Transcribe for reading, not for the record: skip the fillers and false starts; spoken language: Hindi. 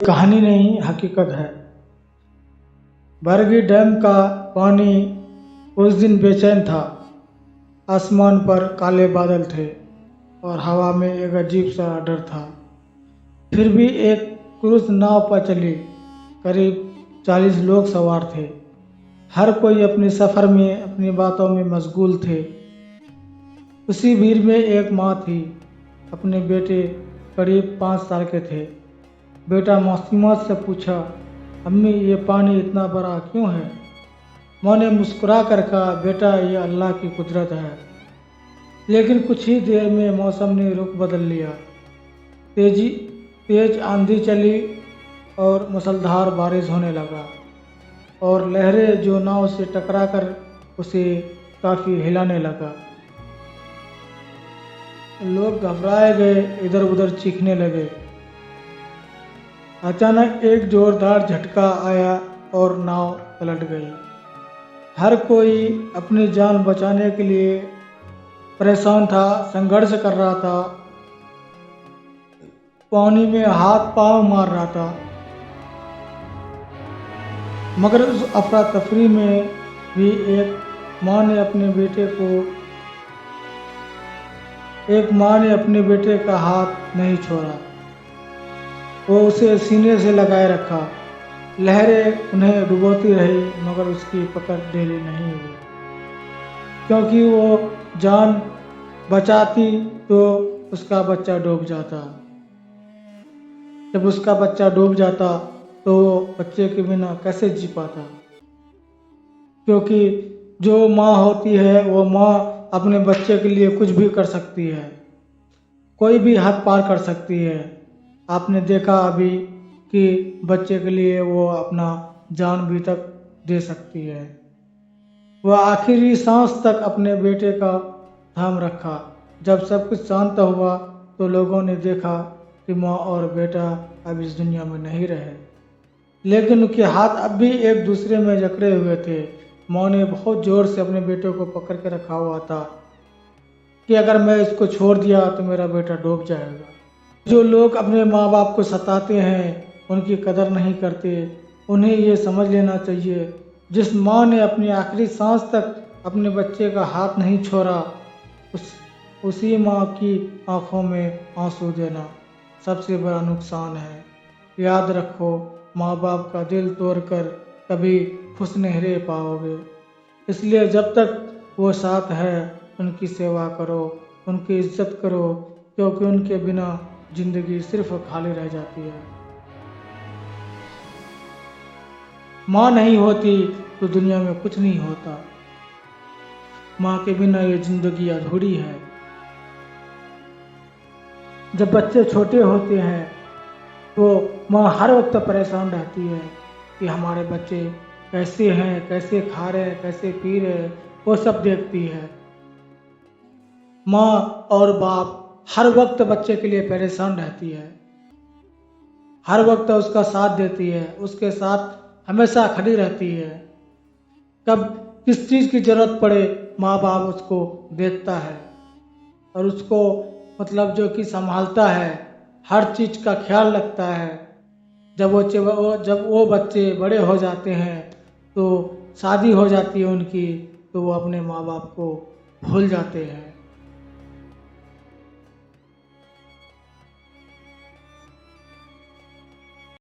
कहानी नहीं, हकीकत है। बरगी डैम का पानी उस दिन बेचैन था। आसमान पर काले बादल थे और हवा में एक अजीब सा डर था। फिर भी एक क्रूज नाव पर चली। करीब 40 लोग सवार थे। हर कोई अपने सफ़र में अपनी बातों में मशगूल थे। उसी भीड़ में एक माँ थी। अपने बेटे करीब 5 साल के थे। बेटा मासूमियत से पूछा, अम्मी ये पानी इतना बड़ा क्यों है? माँ ने मुस्कुरा कर कहा, बेटा ये अल्लाह की कुदरत है। लेकिन कुछ ही देर में मौसम ने रुख बदल लिया। तेज आंधी चली और मूसलाधार बारिश होने लगा और लहरें जो नाव से टकरा कर उसे काफ़ी हिलाने लगा। लोग घबराए गए, इधर उधर चीखने लगे। अचानक एक जोरदार झटका आया और नाव पलट गई। हर कोई अपनी जान बचाने के लिए परेशान था, संघर्ष कर रहा था, पानी में हाथ पांव मार रहा था। मगर उस अफरा तफरी में भी एक माँ ने अपने बेटे का हाथ नहीं छोड़ा। वो उसे सीने से लगाए रखा। लहरें उन्हें डुबोती रही मगर उसकी पकड़ ढीली नहीं हुई, क्योंकि वो जान बचाती तो उसका बच्चा डूब जाता। जब उसका बच्चा डूब जाता तो वो बच्चे के बिना कैसे जी पाता? क्योंकि जो माँ होती है वो माँ अपने बच्चे के लिए कुछ भी कर सकती है, कोई भी हद पार कर सकती है। आपने देखा अभी कि बच्चे के लिए वो अपना जान भी तक दे सकती है। वह आखिरी सांस तक अपने बेटे का थाम रखा। जब सब कुछ शांत हुआ तो लोगों ने देखा कि माँ और बेटा अब इस दुनिया में नहीं रहे, लेकिन उनके हाथ अब भी एक दूसरे में जकड़े हुए थे। माँ ने बहुत जोर से अपने बेटे को पकड़ के रखा हुआ था कि अगर मैं इसको छोड़ दिया तो मेरा बेटा डूब जाएगा। जो लोग अपने माँ बाप को सताते हैं, उनकी कदर नहीं करते, उन्हें ये समझ लेना चाहिए, जिस माँ ने अपनी आखिरी सांस तक अपने बच्चे का हाथ नहीं छोड़ा, उसी माँ की आंखों में आंसू देना सबसे बड़ा नुकसान है। याद रखो, माँ बाप का दिल तोड़कर कभी खुश नहीं रह पाओगे। इसलिए जब तक वो साथ है उनकी सेवा करो, उनकी इज्जत करो, क्योंकि उनके बिना जिंदगी सिर्फ खाली रह जाती है। माँ नहीं होती तो दुनिया में कुछ नहीं होता। माँ के बिना ये जिंदगी अधूरी है। जब बच्चे छोटे होते हैं तो माँ हर वक्त परेशान रहती है कि हमारे बच्चे कैसे हैं, कैसे खा रहे हैं, कैसे पी रहे हैं, वो सब देखती है। माँ और बाप हर वक्त बच्चे के लिए परेशान रहती है, हर वक्त उसका साथ देती है, उसके साथ हमेशा खड़ी रहती है। कब किस चीज़ की ज़रूरत पड़े माँ बाप उसको देखता है और उसको जो कि संभालता है, हर चीज़ का ख्याल रखता है। जब वो बच्चे बड़े हो जाते हैं तो शादी हो जाती है उनकी, तो वो अपने माँ बाप को भूल जाते हैं।